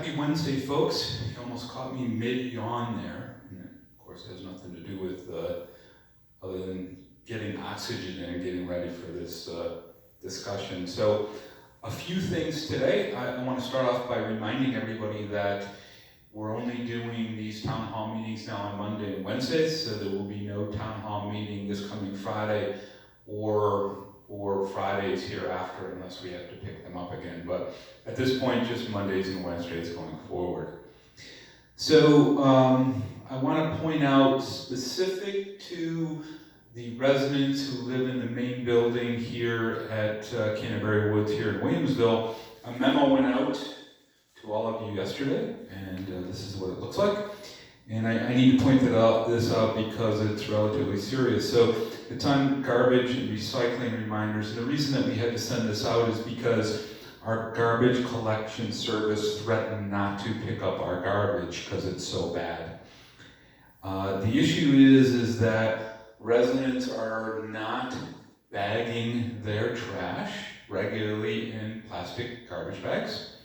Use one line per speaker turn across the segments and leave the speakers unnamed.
Happy Wednesday, folks. You almost caught me mid-yawn there. And of course, it has nothing to do with other than getting oxygen and getting ready for this discussion. So, a few things today. I want to start off by reminding everybody that we're only doing these town hall meetings now on Monday and Wednesdays, so there will be no town hall meeting this coming Friday or Fridays hereafter unless we have to pick them up again. But at this point, just Mondays and Wednesdays going forward. So I want to point out, specific to the residents who live in the main building here at Canterbury Woods here in Williamsville, a memo went out to all of you yesterday, and this is what it looks like. And I need to point this out because it's relatively serious. So it's on garbage and recycling reminders. And the reason that we had to send this out is because our garbage collection service threatened not to pick up our garbage because it's so bad. The issue is that residents are not bagging their trash regularly in plastic garbage bags.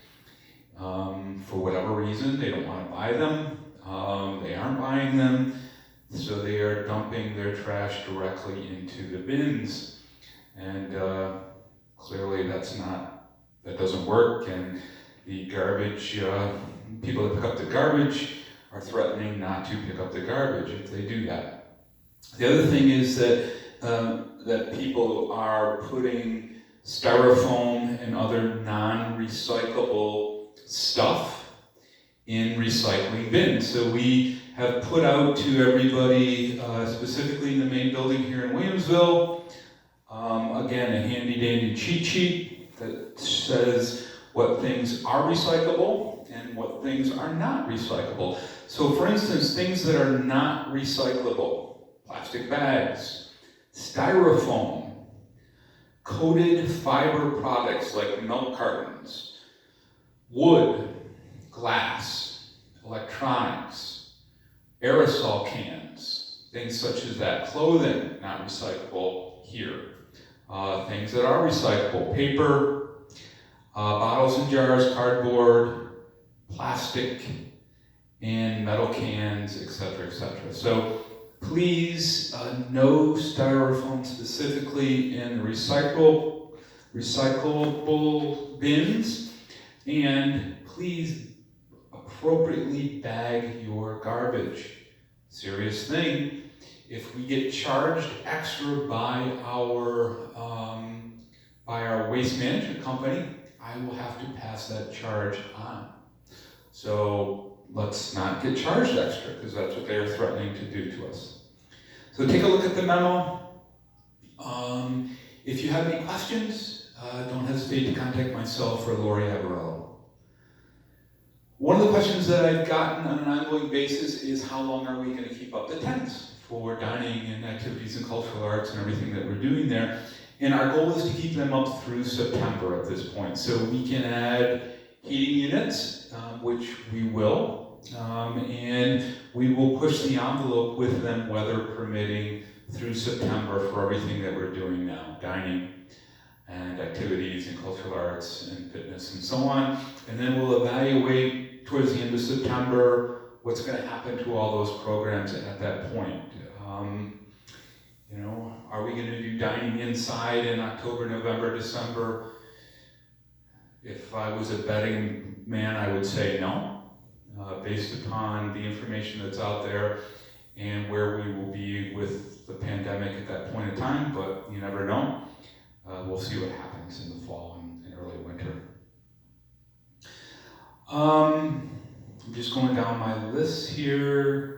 For whatever reason, they don't want to buy them. They aren't buying them, so they are dumping their trash directly into the bins. And clearly that doesn't work, and the garbage, people that pick up the garbage are threatening not to pick up the garbage if they do that. The other thing is that people are putting styrofoam and other non-recyclable stuff in recycling bins. So we have put out to everybody, specifically in the main building here in Williamsville, again, a handy-dandy cheat sheet that says what things are recyclable and what things are not recyclable. So for instance, things that are not recyclable: plastic bags, styrofoam, coated fiber products like milk cartons, wood, glass, electronics, aerosol cans, things such as that, clothing, not recyclable here. Things that are recyclable: paper, bottles and jars, cardboard, plastic, and metal cans, etc., etc. So please, no styrofoam specifically in recyclable bins, and please appropriately bag your garbage. Serious thing. If we get charged extra by our waste management company, I will have to pass that charge on. So let's not get charged extra, because that's what they're threatening to do to us. So take a look at the memo. If you have any questions, don't hesitate to contact myself or Lori Averello. One of the questions that I've gotten on an ongoing basis is, how long are we going to keep up the tents for dining and activities and cultural arts and everything that we're doing there? And our goal is to keep them up through September at this point. So we can add heating units, which we will, and we will push the envelope with them, weather permitting, through September for everything that we're doing now: dining and activities and cultural arts and fitness and so on. And then we'll evaluate towards the end of September what's going to happen to all those programs at that point. Are we going to do dining inside in October, November, December? If I was a betting man, I would say no, based upon the information that's out there and where we will be with the pandemic at that point in time, but you never know. We'll see what happens in the fall and early winter. I'm just going down my list here.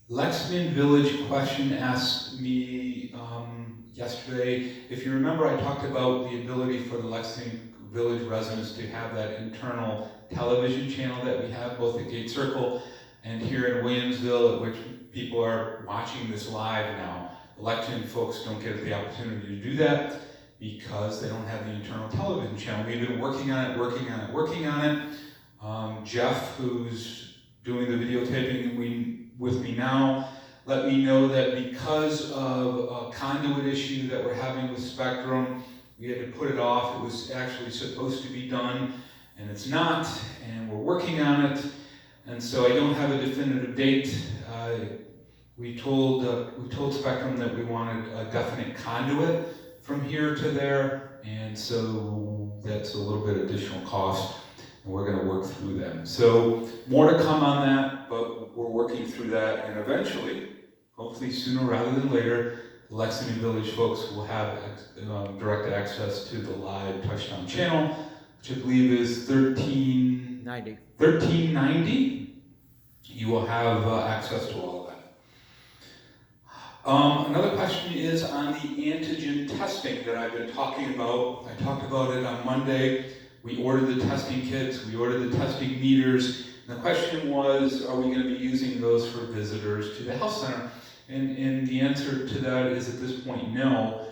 Lexington Village question asked me yesterday. If you remember, I talked about the ability for the Lexington Village residents to have that internal television channel that we have both at Gate Circle and here in Williamsville, at which people are watching this live now. Lexington folks don't get the opportunity to do that because they don't have the internal television channel. We've been working on it. Jeff, who's doing the videotaping with me now, let me know that because of a conduit issue that we're having with Spectrum, we had to put it off. It was actually supposed to be done and it's not, and we're working on it, and so I don't have a definitive date. We told Spectrum that we wanted a definite conduit from here to there, and so that's a little bit additional cost, and we're going to work through them. So more to come on that, but we're working through that, and eventually, hopefully sooner rather than later, the Lexington Village folks will have direct access to the live touchdown channel, which I believe is 1390. You will have access to all of that. Another question is on the antigen testing that I've been talking about. I talked about it on Monday. We ordered the testing kits, we ordered the testing meters. And the question was, are we going to be using those for visitors to the health center? And the answer to that is at this point, no.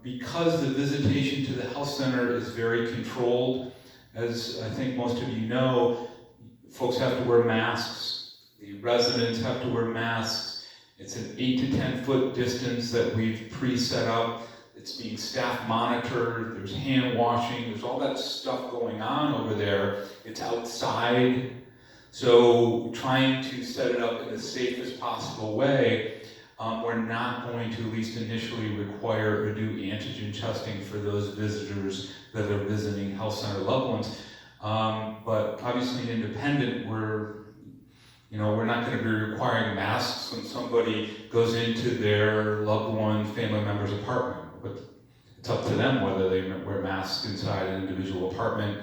Because the visitation to the health center is very controlled, as I think most of you know, folks have to wear masks, the residents have to wear masks. It's an 8 to 10 foot distance that we've pre-set up. It's being staff monitored, there's hand washing, there's all that stuff going on over there. It's outside. So trying to set it up in the safest possible way, we're not going to, at least initially, require or do antigen testing for those visitors that are visiting health center loved ones. But obviously independent, we're not going to be requiring masks when somebody goes into their loved one, family member's apartment. But it's up to them whether they wear masks inside an individual apartment.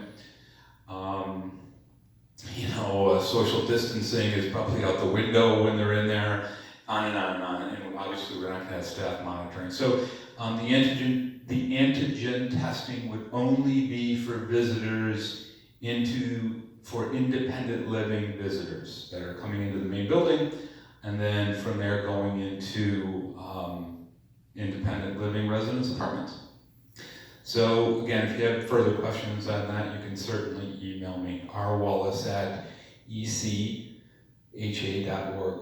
Social distancing is probably out the window when they're in there, on and on and on. And obviously we're not going to have staff monitoring. So the antigen testing would only be for visitors for independent living visitors that are coming into the main building, and then from there going into independent living residence apartments. So again, if you have further questions on that, you can certainly email me, rwallace@echa.org.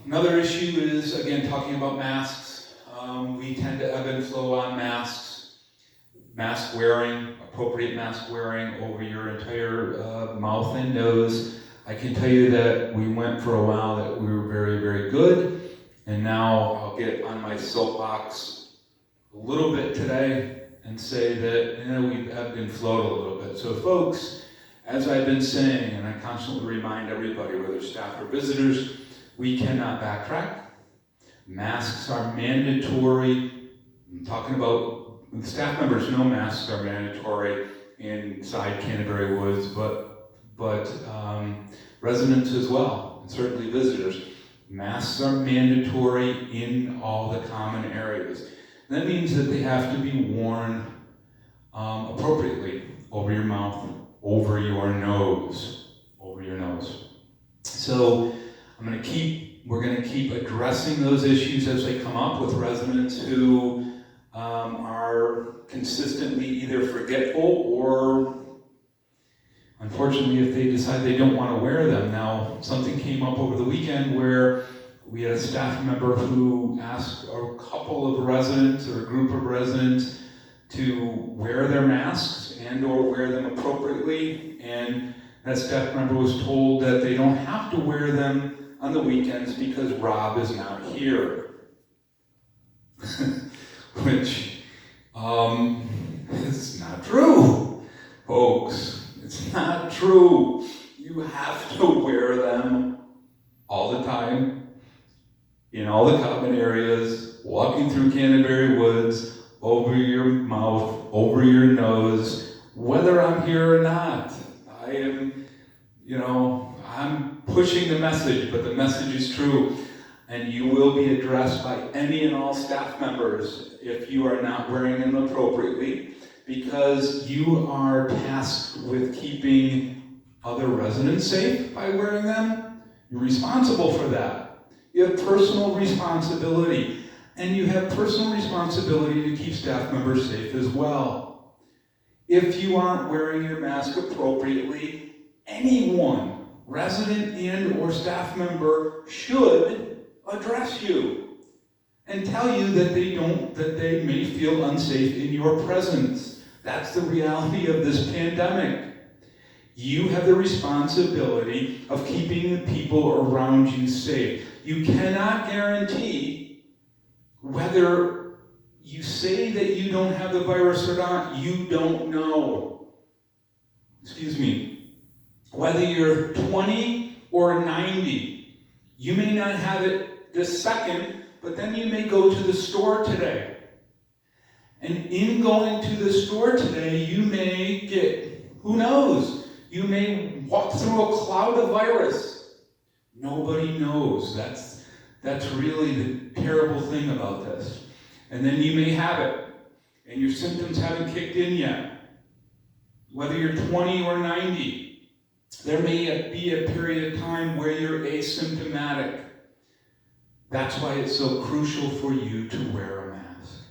Another issue is, again, talking about masks. We tend to ebb and flow on masks. Mask wearing, appropriate mask wearing over your entire mouth and nose. I can tell you that we went for a while that we were very, very good, and now I'll get on my soapbox a little bit today and say that we've ebbed and flowed a little bit. So folks, as I've been saying, and I constantly remind everybody, whether staff or visitors, we cannot backtrack. Masks are mandatory. I'm talking about staff members know masks are mandatory inside Canterbury Woods, but residents as well, and certainly visitors. Masks are mandatory in all the common areas. That means that they have to be worn appropriately over your mouth, over your nose. So we're going to keep addressing those issues as they come up with residents who are consistently either forgetful or, unfortunately, if they decide they don't want to wear them. Now, something came up over the weekend where we had a staff member who asked a couple of residents or a group of residents to wear their masks and or wear them appropriately, and that staff member was told that they don't have to wear them on the weekends because Rob is not here. Which is not true, folks. It's not true. You have to wear them all the time, in all the common areas, walking through Canterbury Woods, over your mouth, over your nose, whether I'm here or not. I'm pushing the message, but the message is true. And you will be addressed by any and all staff members if you are not wearing them appropriately, because you are tasked with keeping other residents safe by wearing them. You're responsible for that. You have personal responsibility, and you have personal responsibility to keep staff members safe as well. If you aren't wearing your mask appropriately, anyone, resident and or staff member, should address you and tell you that they may feel unsafe in your presence. That's the reality of this pandemic. You have the responsibility of keeping the people around you safe. You cannot guarantee whether you say that you don't have the virus or not. You don't know. Excuse me. Whether you're 20 or 90, you may not have it this second, but then you may go to the store today. And in going to the store today, you may get, who knows? You may walk through a cloud of virus. Nobody knows. That's really the terrible thing about this. And then you may have it, and your symptoms haven't kicked in yet. Whether you're 20 or 90, there may be a period of time where you're asymptomatic. That's why it's so crucial for you to wear a mask.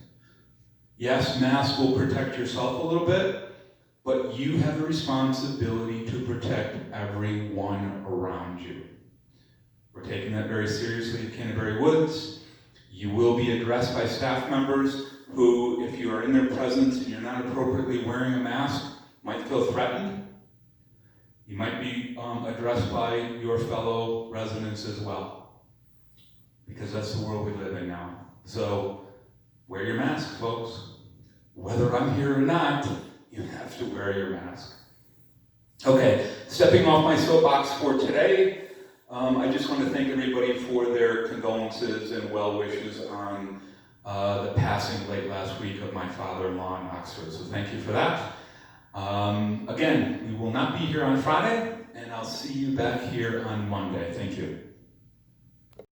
Yes, masks will protect yourself a little bit, but you have a responsibility to protect everyone around you. We're taking that very seriously at Canterbury Woods. You will be addressed by staff members who, if you are in their presence and you're not appropriately wearing a mask, might feel threatened. You might be addressed by your fellow residents as well, because that's the world we live in now. So wear your mask, folks. Whether I'm here or not, you have to wear your mask. Okay, stepping off my soapbox for today, I just want to thank everybody for their condolences and well wishes on the passing late last week of my father-in-law in Oxford. So thank you for that. Again, we will not be here on Friday, and I'll see you back here on Monday. Thank you.